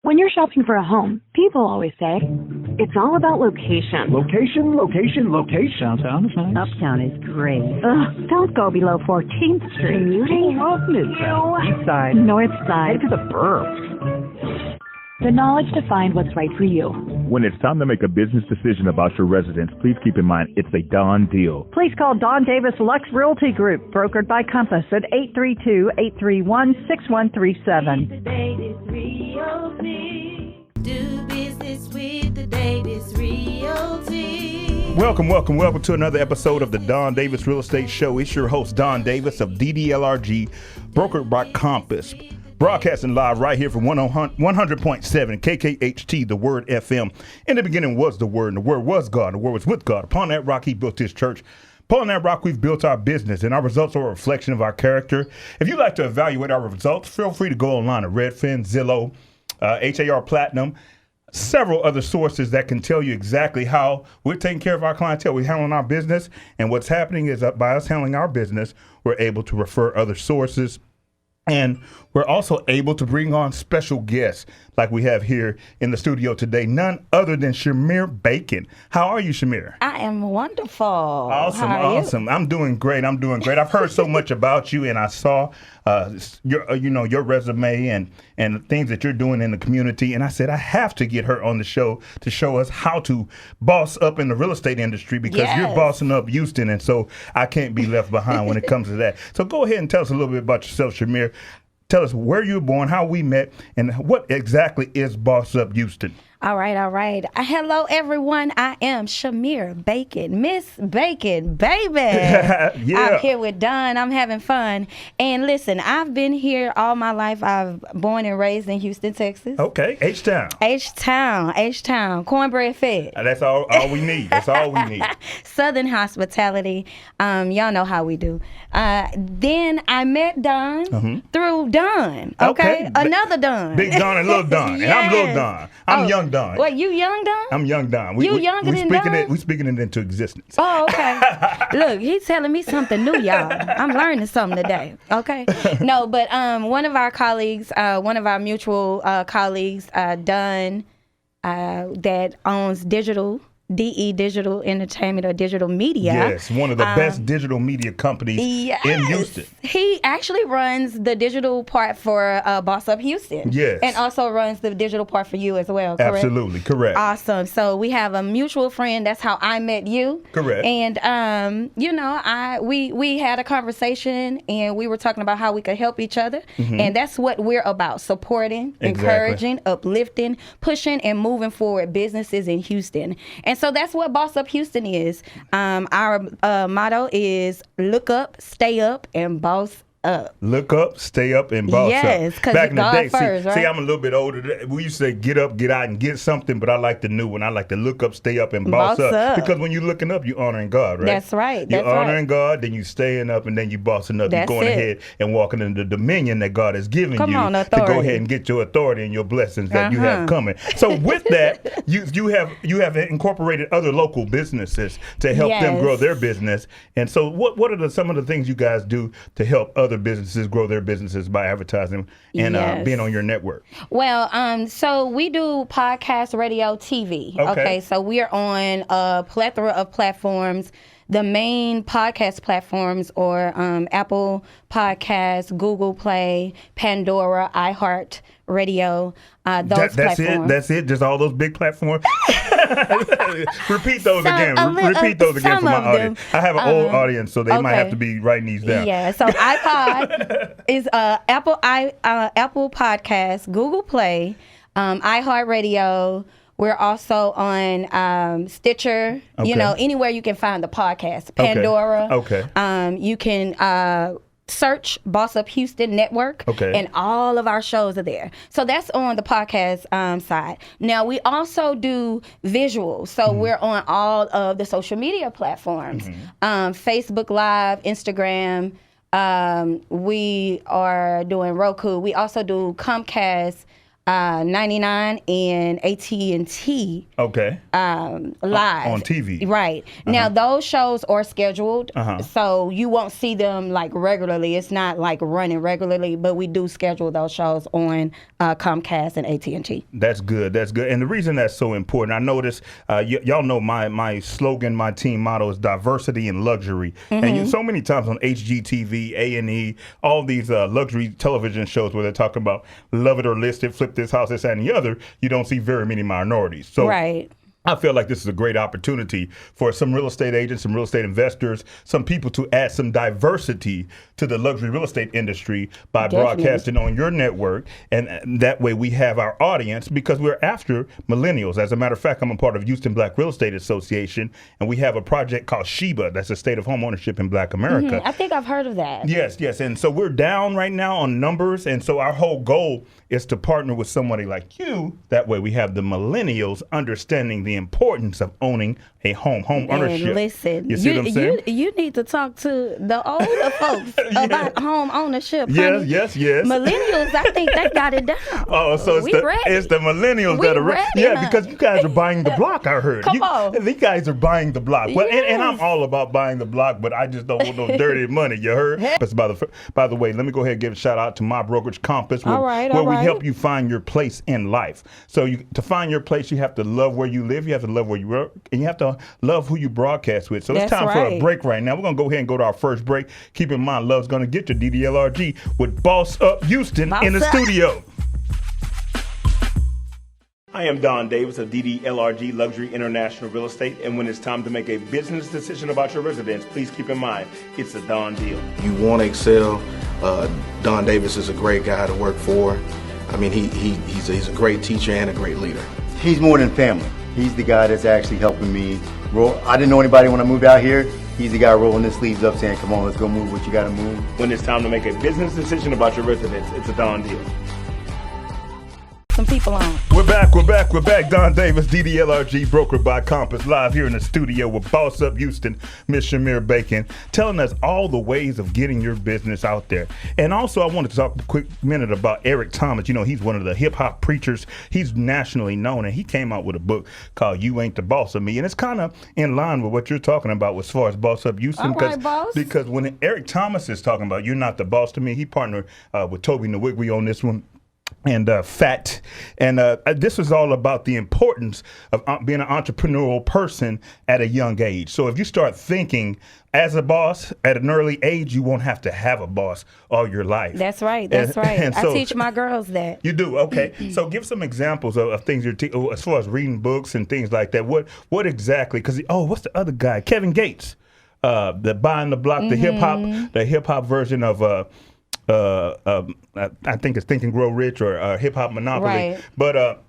When you're shopping for a home, people always say, it's all about location. Location, location, location. Downtown is nice. Uptown is great. Ugh, don't go below 14th Street. Commuting? Love Midtown. East side. North side. Head to the burbs. The knowledge to find what's right for you. When it's time to make a business decision about your residence, please keep in mind it's a done deal. Please call Davis Luxe Realty Group, brokered by Compass, at 832-831-6137. Do business with the Davis Realty. Welcome to another episode of the Don Davis Real Estate Show. It's your host, Don Davis of DDLRG, brokered by Compass. Broadcasting live right here from 100.7 KKHT, the Word FM. In the beginning was the Word, and the Word was God, and the Word was with God. Upon that rock, He built His church. Upon that rock, we've built our business, and our results are a reflection of our character. If you'd like to evaluate our results, feel free to go online to Redfin, Zillow, HAR Platinum, several other sources that can tell you exactly how we're taking care of our clientele. We're handling our business, and what's happening is by us handling our business, we're able to refer other sources. And we're also able to bring on special guests like we have here in the studio today, none other than Chymere Bacon. How are you, Chymere? I am wonderful. Awesome. I'm doing great. I've heard so much about you, and I saw your resume and things that you're doing in the community. And I said, I have to get her on the show to show us how to boss up in the real estate industry, because you're bossing up Houston. And so I can't be left behind when it comes to that. So go ahead and tell us a little bit about yourself, Chymere. Tell us where you were born, how we met, and what exactly is Boss Up Houston. All right. Hello, everyone. I am Chymere Bacon, Miss Bacon, baby. Yeah. I'm here with Don. I'm having fun. And listen, I've been here all my life. I've born and raised in Houston, Texas. Okay, H-Town. Cornbread fed. That's all we need. Southern hospitality. Y'all know how we do. Then I met Don through Don. Okay. Another Don. Big Don and Little Don. Yes. And I'm Little Don. I'm Young Don. What, you Young Don? I'm Young Don. You younger than Don? We're speaking it into existence. Oh, okay. Look, he's telling me something new, y'all. I'm learning something today. Okay. No, but one of our colleagues, one of our mutual colleagues, Don, that owns DE Digital Entertainment or Digital Media. Yes, one of the best digital media companies in Houston. He actually runs the digital part for Boss Up Houston. Yes. And also runs the digital part for you as well, correct? Absolutely, correct. Awesome. So we have a mutual friend. That's how I met you. Correct. And, we had a conversation, and we were talking about how we could help each other. Mm-hmm. And that's what we're about, supporting, encouraging, uplifting, pushing, and moving forward businesses in Houston. And so that's what Boss Up Houston is. Our motto is look up, stay up, and boss up. Look up, stay up, and boss up. Yes, because back in the day, first, right? See, I'm a little bit older. We used to say get up, get out, and get something, but I like the new one. I like to look up, stay up, and boss up. Because when you're looking up, you're honoring God, right? That's right. You're honoring God, then you staying up, and then you bossing up. You're going ahead and walking in the dominion that God has given you to go ahead and get your authority and your blessings that you have coming. So with that, you have incorporated other local businesses to help them grow their business. And so what are some of the things you guys do to help other businesses grow their businesses by advertising and being on your network? Well, so we do podcast, radio, TV. Okay, so we're on a plethora of platforms. The main podcast platforms are Apple Podcasts, Google Play, Pandora, iHeart Radio. Those platforms. That's it. Just all those big platforms. Repeat those again. Repeat those again for my audience. I have an old audience, so they might have to be writing these down. Yeah. So iPod is Apple Podcasts, Google Play, iHeart Radio. We're also on Stitcher, anywhere you can find the podcast. Pandora. Okay. You can search Boss Up Houston Network, and all of our shows are there. So that's on the podcast side. Now, we also do visuals. So we're on all of the social media platforms, Facebook Live, Instagram. We are doing Roku. We also do Comcast, $99 and AT&T. Okay. Live on TV. Right. Now those shows are scheduled, so you won't see them like regularly. It's not like running regularly, but we do schedule those shows on Comcast and AT&T. That's good. That's good. And the reason that's so important, I notice y'all know my slogan, my team motto is diversity and luxury. And so many times on HGTV, A&E, all these luxury television shows where they're talking about love it or list it, flip this house, this, that, and the other, you don't see very many minorities. So right. I feel like this is a great opportunity for some real estate agents, some real estate investors, some people to add some diversity to the luxury real estate industry by broadcasting on your network. And that way we have our audience, because we're after millennials. As a matter of fact, I'm a part of Houston Black Real Estate Association, and we have a project called Sheba. That's a state of home ownership in Black America. I think I've heard of that. Yes, yes. And so we're down right now on numbers. And so our whole goal is to partner with somebody like you. That way we have the millennials understanding the importance of owning a home ownership. And listen, you see what I'm saying? You need to talk to the older folks about home ownership. Honey. Yes. Millennials, I think they got it down. Oh, so it's the millennials that are ready. Yeah, because you guys are buying the block, I heard. Come on. These guys are buying the block. Well, and I'm all about buying the block, but I just don't want no dirty money, you heard? By the way, let me go ahead and give a shout out to my brokerage Compass, where we help you find your place in life. So to find your place, you have to love where you live, you have to love where you work, and you have to love who you broadcast with. So it's time for a break right now. We're going to go ahead and go to our first break. Keep in mind, Love's going to get you DDLRG with Boss Up Houston in the studio. I am Don Davis of DDLRG Luxury International Real Estate, and when it's time to make a business decision about your residence, please keep in mind, it's a Don deal. You want to excel, Don Davis is a great guy to work for. I mean, he's a great teacher and a great leader. He's more than family. He's the guy that's actually helping me roll. I didn't know anybody when I moved out here. He's the guy rolling his sleeves up saying, come on, let's go move what you got to move. When it's time to make a business decision about your residence, it's a Don deal. Some people on. We're back. Don Davis, DDLRG, brokered by Compass, live here in the studio with Boss Up Houston, Miss Chymere Bacon, telling us all the ways of getting your business out there. And also, I wanted to talk a quick minute about Eric Thomas. You know, he's one of the hip hop preachers. He's nationally known, and he came out with a book called You Ain't the Boss of Me. And it's kind of in line with what you're talking about as far as Boss Up Houston. Because when Eric Thomas is talking about you're not the boss to me, he partnered with Toby Nwigwe on this one. And Fat. And this is all about the importance of being an entrepreneurial person at a young age. So if you start thinking as a boss at an early age, you won't have to have a boss all your life. That's right. And so, I teach my girls that. You do? Okay. So give some examples of things you're as far as reading books and things like that. What exactly? Because, what's the other guy? Kevin Gates. The Buying the Block, the hip hop version of I think it's Think and Grow Rich or Hip Hop Monopoly. Right. But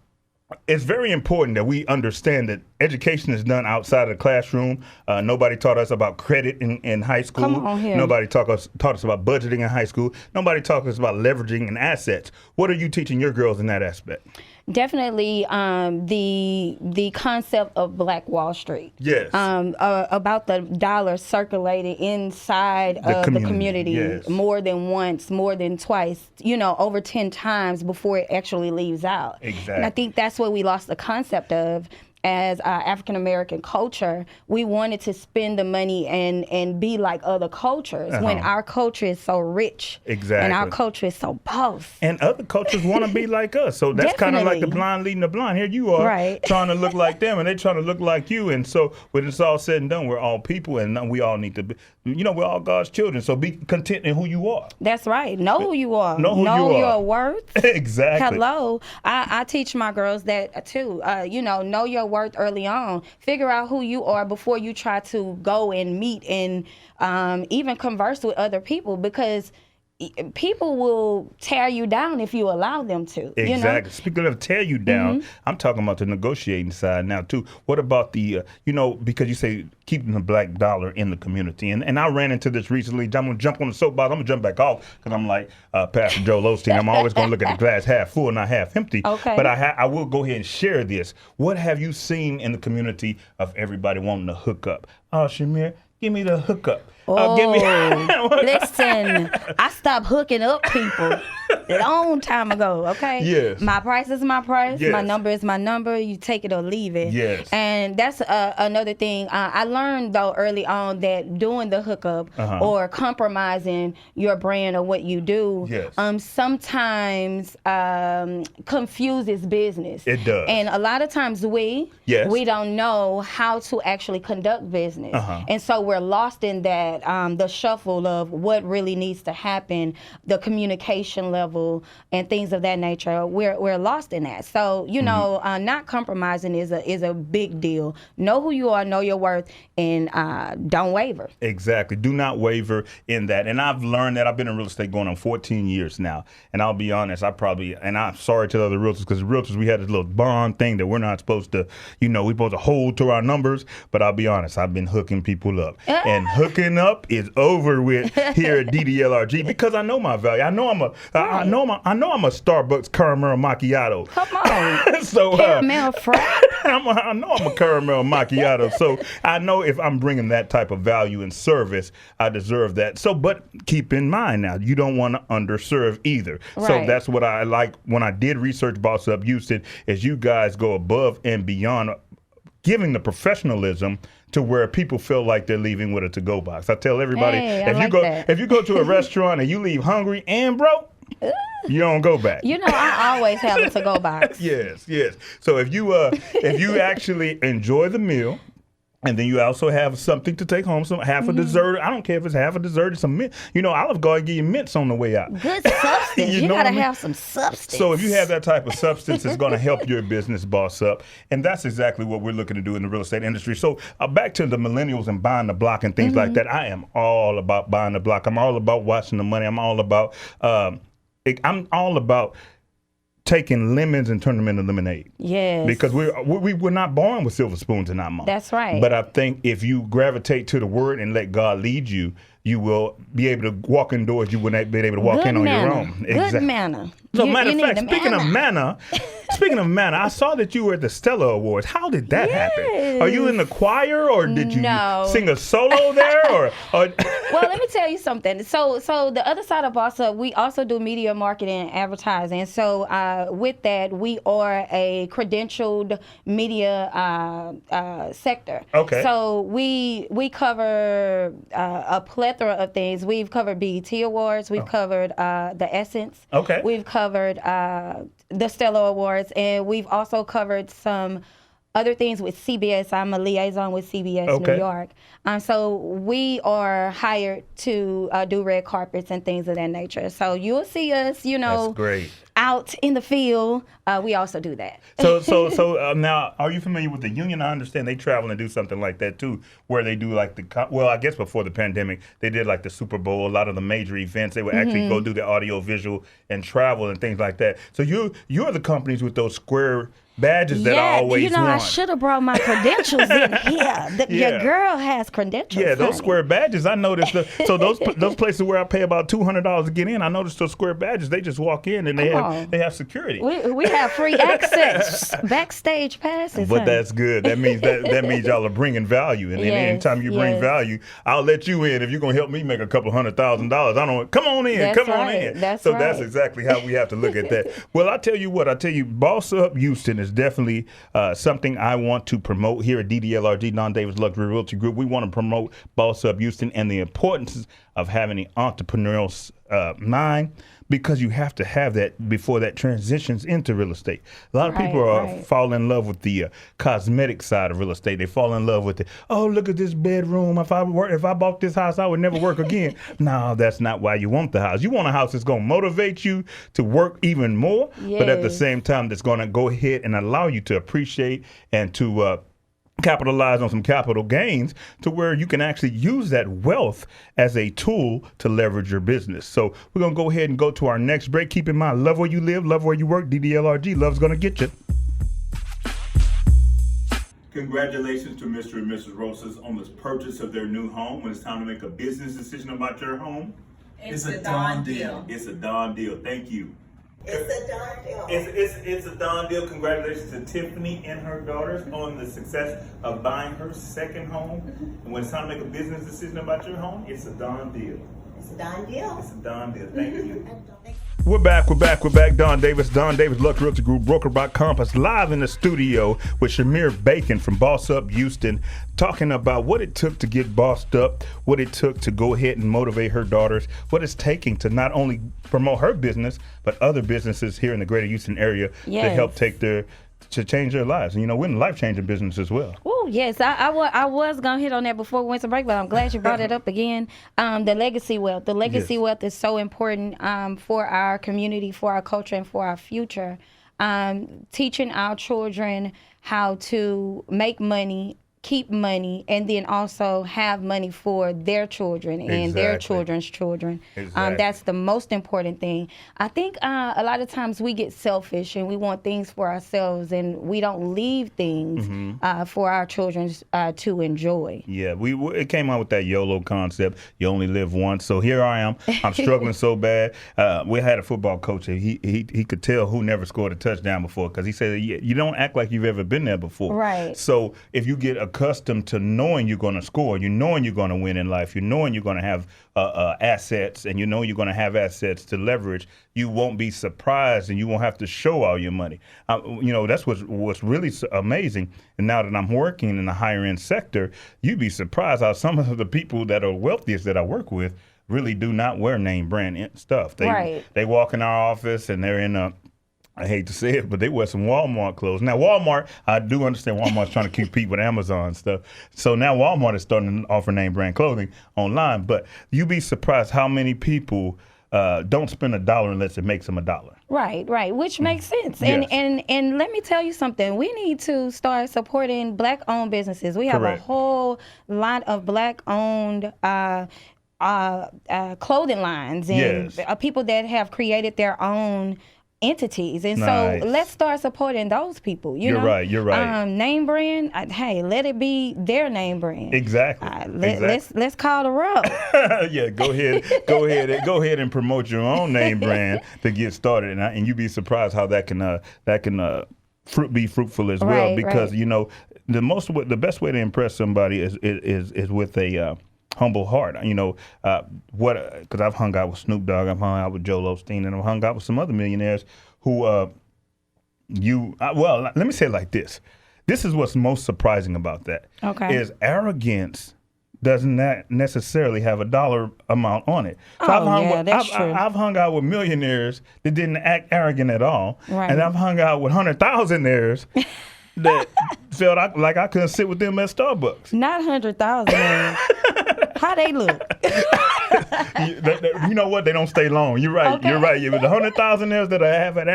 it's very important that we understand that education is done outside of the classroom. Nobody taught us about credit in high school. Come on here. Nobody taught us about budgeting in high school. Nobody taught us about leveraging and assets. What are you teaching your girls in that aspect? Definitely the concept of Black Wall Street. Yes. About the dollar circulating inside of the community yes. more than once, more than twice, over 10 times before it actually leaves out. Exactly. And I think that's what we lost the concept of. As African-American culture, we wanted to spend the money and be like other cultures when our culture is so rich. Exactly. And our culture is so boss. And other cultures want to be like us. So that's kind of like the blind leading the blind. Here you are trying to look like them, and they're trying to look like you. And so when it's all said and done, we're all people, and we all need to be, we're all God's children. So be content in who you are. That's right. Know who you are. Know your worth. Exactly. Hello. I teach my girls that too. Know your worth early on. Figure out who you are before you try to go and meet and even converse with other people, because people will tear you down if you allow them to. Exactly. Speaking of tear you down, I'm talking about the negotiating side now too. What about the, because you say keeping the black dollar in the community, and I ran into this recently. I'm gonna jump on the soapbox. I'm gonna jump back off because I'm like Pastor Joel Osteen. I'm always gonna look at the glass half full, not half empty. Okay. But I will go ahead and share this. What have you seen in the community of everybody wanting to hook up? Oh, Chymere, give me the hookup. Listen, I stopped hooking up people. long time ago, okay? Yes. My price is my price. Yes. My number is my number. You take it or leave it. Yes. And that's another thing. I learned, though, early on that doing the hookup or compromising your brand or what you do sometimes confuses business. It does. And a lot of times we don't know how to actually conduct business. And so we're lost in that, the shuffle of what really needs to happen, the communication level and things of that nature. We're lost in that. So, you know, not compromising is a big deal. Know who you are, know your worth, and don't waver. Exactly. Do not waver in that. And I've learned that. I've been in real estate going on 14 years now. And I'll be honest, and I'm sorry to the other realtors, because realtors, we had this little bond thing that we're not supposed to, you know, we're supposed to hold to our numbers. But I'll be honest, I've been hooking people up. And hooking up is over with here at DDLRG, because I know my value. I know I'm a Starbucks caramel macchiato. Come on. So caramel frap. I know I'm a caramel macchiato. So I know if I'm bringing that type of value and service, I deserve that. So, but keep in mind now, you don't want to underserve either. Right. So that's what I like when I did research Boss Up Houston, is you guys go above and beyond, giving the professionalism to where people feel like they're leaving with a to-go box. I tell everybody, if you go to a restaurant and you leave hungry and broke, you don't go back. You know, I always have a to-go box. Yes. So if you actually enjoy the meal, and then you also have something to take home, half a dessert. I don't care if it's half a dessert. It's some mint. You know, Olive Garden give you mints on the way out. Good substance. you gotta have some substance. So if you have that type of substance, it's going to help your business boss up. And that's exactly what we're looking to do in the real estate industry. So back to the millennials and buying the block and things like that. I am all about buying the block. I'm all about watching the money. I'm all about taking lemons and turning them into lemonade. Yes. Because we're not born with silver spoons in our mouth. That's right. But I think if you gravitate to the word and let God lead you, you will be able to walk in doors you wouldn't be able to walk in on your own. Good manner. So matter of fact, speaking of manner, I saw that you were at the Stella Awards. How did that happen? Are you in the choir, or did you sing a solo there? Or well, let me tell you something. So the other side of Boss Up, we also do media marketing and advertising. So with that, we are a credentialed media sector. Okay. So we cover a plethora of things. We've covered BET Awards. We've covered the Essence. Okay. We've covered the Stella Awards, and we've also covered some other things with CBS. I'm a liaison with CBS New York. So we are hired to do red carpets and things of that nature. So you'll see us, That's great. out in the field. We also do that. So now, are you familiar with the union? I understand they travel and do something like that too, where they do like I guess before the pandemic, they did like the Super Bowl, a lot of the major events. They would actually go do the audio, visual, and travel and things like that. So you're the companies with those square badges that I always want. I should have brought my credentials in here. Your girl has credentials. Yeah, those square badges. I noticed. So those places where I pay about $200 to get in, I noticed those square badges. They just walk in and they have security. We have free access, backstage passes. But that's good. That means y'all are bringing value, and anytime you bring value, I'll let you in if you're gonna help me make a couple $100,000. Come on in. That's come on right. in. That's That's exactly how we have to look at that. Well, I tell you what. Boss Up Houston is definitely something I want to promote here at DDLRG, Davis Luxe Realty Group. We want to promote Boss Up Houston and the importance of having an entrepreneurial mind, because you have to have that before that transitions into real estate. A lot of people fall in love with the cosmetic side of real estate. They fall in love with look at this bedroom. If I bought this house, I would never work again. No, that's not why you want the house. You want a house that's going to motivate you to work even more, but at the same time that's going to go ahead and allow you to appreciate and to capitalize on some capital gains, to where you can actually use that wealth as a tool to leverage your business. So we're going to go ahead and go to our next break. Keep in mind, love where you live, love where you work. DDLRG, love's going to get you. Congratulations to Mr. and Mrs. Rosas on this purchase of their new home. When it's time to make a business decision about your home, it's a done deal. It's a done deal. Thank you. It's a done deal. It's a done deal. Congratulations to Tiffany and her daughters on the success of buying her second home. And when it's time to make a business decision about your home, it's a done deal. It's a done deal. It's a done deal. Thank you. We're back. Don Davis Luxe Realty Group, Broker by Compass, live in the studio with Chymere Bacon from Boss Up Houston, talking about what it took to get bossed up, what it took to go ahead and motivate her daughters, what it's taking to not only promote her business, but other businesses here in the greater Houston area to help to change their lives. And, we're in a life-changing business as well. Oh, yes. I was going to hit on that before we went to break, but I'm glad you brought it up again. The legacy wealth. The legacy wealth is so important for our community, for our culture, and for our future. Teaching our children how to make money, keep money, and then also have money for their children and their children's children. That's the most important thing. I think a lot of times we get selfish and we want things for ourselves, and we don't leave things for our children to enjoy. Yeah, it came out with that YOLO concept. You only live once. So here I am. I'm struggling so bad. We had a football coach. He could tell who never scored a touchdown before, because he said, you don't act like you've ever been there before. Right. So if you get accustomed to knowing you're going to score, knowing you're going to win in life, knowing you're going to have assets, and you're going to have assets to leverage, you won't be surprised and you won't have to show all your money. That's what's really amazing. And now that I'm working in the higher end sector, you'd be surprised how some of the people that are wealthiest that I work with really do not wear name brand stuff. They walk in our office and they're in I hate to say it, but they wear some Walmart clothes. Now, Walmart, I do understand Walmart's trying to compete with Amazon and stuff. So now Walmart is starting to offer name brand clothing online. But you'd be surprised how many people don't spend $1 unless it makes them $1. Right, which makes sense. Yes. And let me tell you something. We need to start supporting Black-owned businesses. We have a whole lot of Black-owned clothing lines and people that have created their own entities, and so let's start supporting those people. You're right. Name brand, hey, let it be their name brand. Exactly. Let's call the roll. Yeah, go ahead and promote your own name brand to get started, and you'd be surprised how that can be fruitful as well. Because the best way to impress somebody is with a humble heart. Because I've hung out with Snoop Dogg, I've hung out with Joel Osteen, and I've hung out with some other millionaires who, let me say it like this. This is what's most surprising about that. Okay. Is arrogance doesn't necessarily have a dollar amount on it. So I've hung out with millionaires that didn't act arrogant at all. Right. And I've hung out with 100,000aires that felt like I couldn't sit with them at Starbucks. Not 100,000. How they look? You know what? They don't stay long. You're right. Okay. You're right. The 100,000aires that have an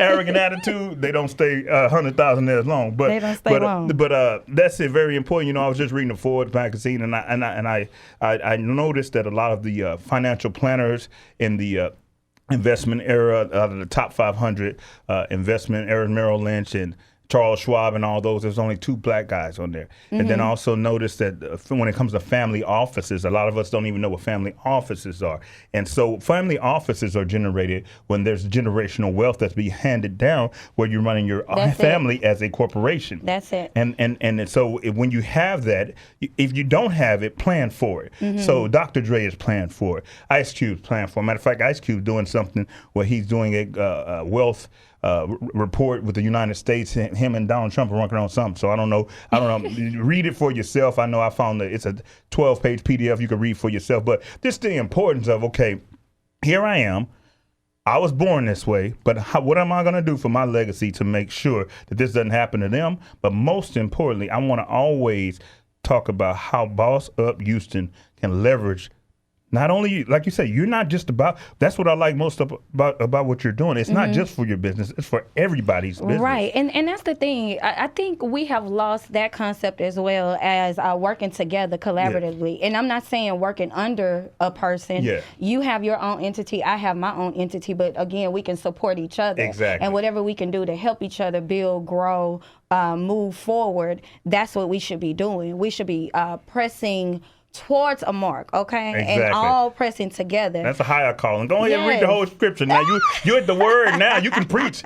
arrogant attitude, they don't stay 100,000aires long. But they don't stay long. But that's it. Very important. I was just reading the Forbes magazine, and I noticed that a lot of the financial planners in the investment era, out of the top 500 investment era, Merrill Lynch and Charles Schwab and all those, there's only 2 Black guys on there. And then I also noticed that when it comes to family offices, a lot of us don't even know what family offices are. And so family offices are generated when there's generational wealth that's being handed down, where you're running your family as a corporation. That's it. And so when you have that, if you don't have it, plan for it. So Dr. Dre is planned for it. Ice Cube's planned for it. Matter of fact, Ice Cube's doing something where he's doing a wealth report with the United States. Him and Donald Trump are working on something. So I don't know. Read it for yourself. I know I found that it's a 12-page PDF you can read for yourself. But this is the importance of, okay, here I am. I was born this way, but what am I going to do for my legacy to make sure that this doesn't happen to them? But most importantly, I want to always talk about how Boss Up Houston can leverage. Not only, like you say, you're not just about, that's what I like most about what you're doing. It's not just for your business, it's for everybody's business. Right, and that's the thing. I think we have lost that concept as well as working together collaboratively. And I'm not saying working under a person. Yeah. You have your own entity, I have my own entity, but again, we can support each other. Exactly. And whatever we can do to help each other build, grow, move forward, that's what we should be doing. We should be pressing towards a mark, okay? Exactly. And all pressing together. That's a higher calling. Go ahead and read the whole scripture. Now you're at the word now. You can preach.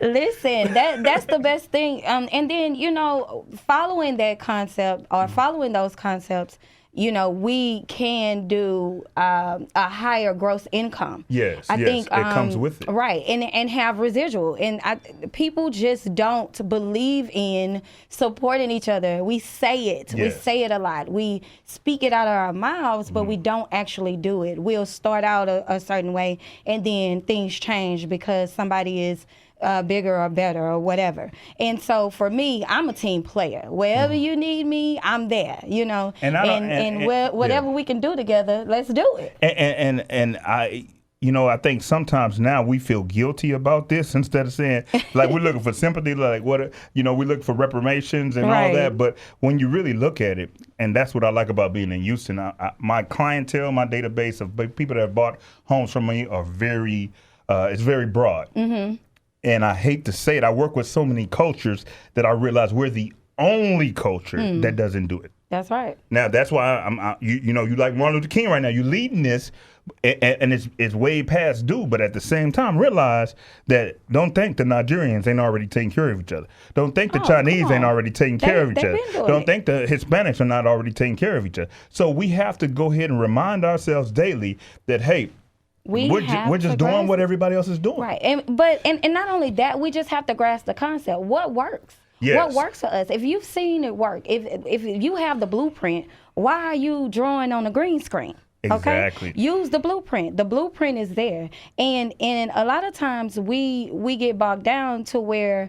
Listen, that's the best thing. And then, following that concept or following those concepts, we can do a higher gross income. Yes, I think it comes with it. Right, and have residual. And people just don't believe in supporting each other. We say it. Yes. We say it a lot. We speak it out of our mouths, but we don't actually do it. We'll start out a certain way, and then things change because somebody is bigger or better or whatever. And so for me, I'm a team player. Wherever you need me, I'm there, And whatever we can do together, let's do it. And I think sometimes now we feel guilty about this instead of saying, like, we're looking for sympathy, like we look for reparations and all that. But when you really look at it, and that's what I like about being in Houston, my clientele, my database of people that have bought homes from me are it's very broad. Mm-hmm. And I hate to say it, I work with so many cultures that I realize we're the only culture that doesn't do it. That's right. Now, that's why you like Martin Luther King right now. You're leading this, and it's way past due. But at the same time, realize that don't think the Nigerians ain't already taking care of each other. Don't think the Chinese ain't already taking care of each other. Don't think the Hispanics are not already taking care of each other. So we have to go ahead and remind ourselves daily that, hey, we're just doing what everybody else is doing. Right. And not only that, we just have to grasp the concept. What works? Yes. What works for us? If you've seen it work, if you have the blueprint, why are you drawing on a green screen? Exactly. Okay? Use the blueprint. The blueprint is there. And a lot of times we get bogged down to where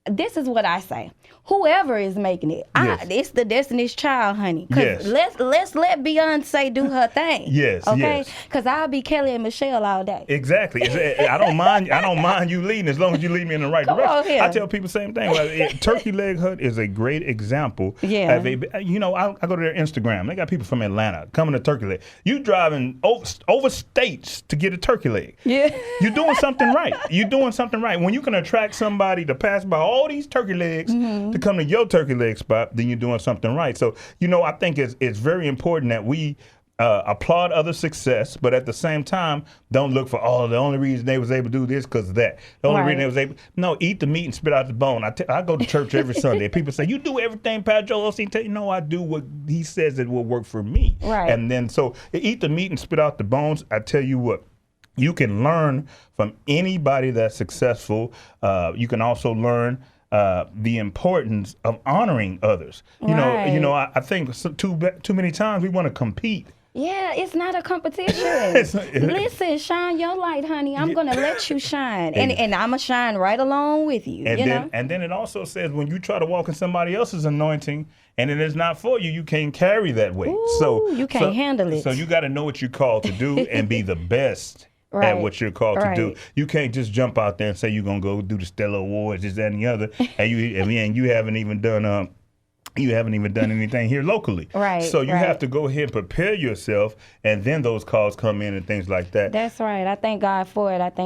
this is what I say. Whoever is making it, it's the Destiny's Child, honey. Because let's let Beyonce do her thing. Yes. Okay. Because I'll be Kelly and Michelle all day. Exactly. I don't mind you leading as long as you lead me in the right direction. I tell people the same thing. Like, Turkey Leg Hut is a great example. Yeah. I go to their Instagram. They got people from Atlanta coming to Turkey Leg. You driving over states to get a turkey leg. Yeah. You're doing something right. When you can attract somebody to pass by all these turkey legs to come to your turkey leg spot, then you're doing something right. So, I think it's very important that we applaud other success, but at the same time, don't look for, the only reason they was able to do this because of that. The only reason they was able, no, eat the meat and spit out the bone. I go to church every Sunday. People say, you do everything Pastor Joel Osteen tell you. No, I do what he says that will work for me. Right. And then, so eat the meat and spit out the bones. I tell you what, you can learn from anybody that's successful. You can also learn the importance of honoring others. I think too many times we want to compete. Yeah, it's not a competition. Listen, shine your light, honey. I'm going to let you shine. And I'm going to shine right along with you. And then it also says when you try to walk in somebody else's anointing and it is not for you, you can't carry that weight. Ooh, you can't handle it. So you got to know what you're called to do and be the best. Right. At what you're called to do. You can't just jump out there and say you're gonna go do the Stellar Awards, this, that, and the other, and you haven't even done anything here locally. Right. So you have to go ahead and prepare yourself, and then those calls come in and things like that. That's right. I thank God for it. God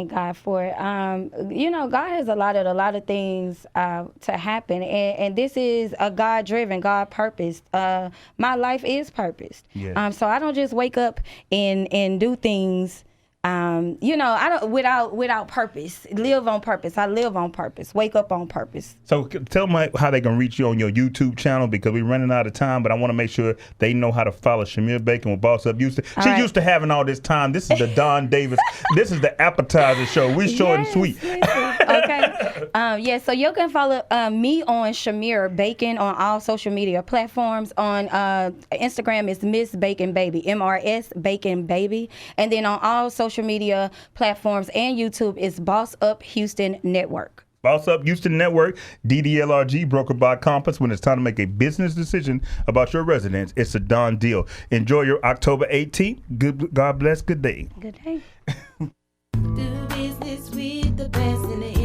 has allotted a lot of things to happen, and this is a God-driven, God-purposed. My life is purposed. Yes. So I don't just wake up and do things. I don't without purpose. Live on purpose. I live on purpose. Wake up on purpose. So tell them how they can reach you on your YouTube channel, because we're running out of time, but I want to make sure they know how to follow Chymere Bacon with Boss Up Houston. She's used to having all this time. This is the Don Davis. This is the appetizer show. We're short and sweet. Okay. So you can follow me on Chymere Bacon on all social media platforms. On Instagram is Miss Bacon Baby, MRS Bacon Baby, and then on all social media platforms and YouTube is Boss Up Houston Network. Boss Up Houston Network, DDLRG, brokered by Compass. When it's time to make a business decision about your residence, it's a done deal. Enjoy your October 18th. God bless. Good day. Good day. Do business with the best in the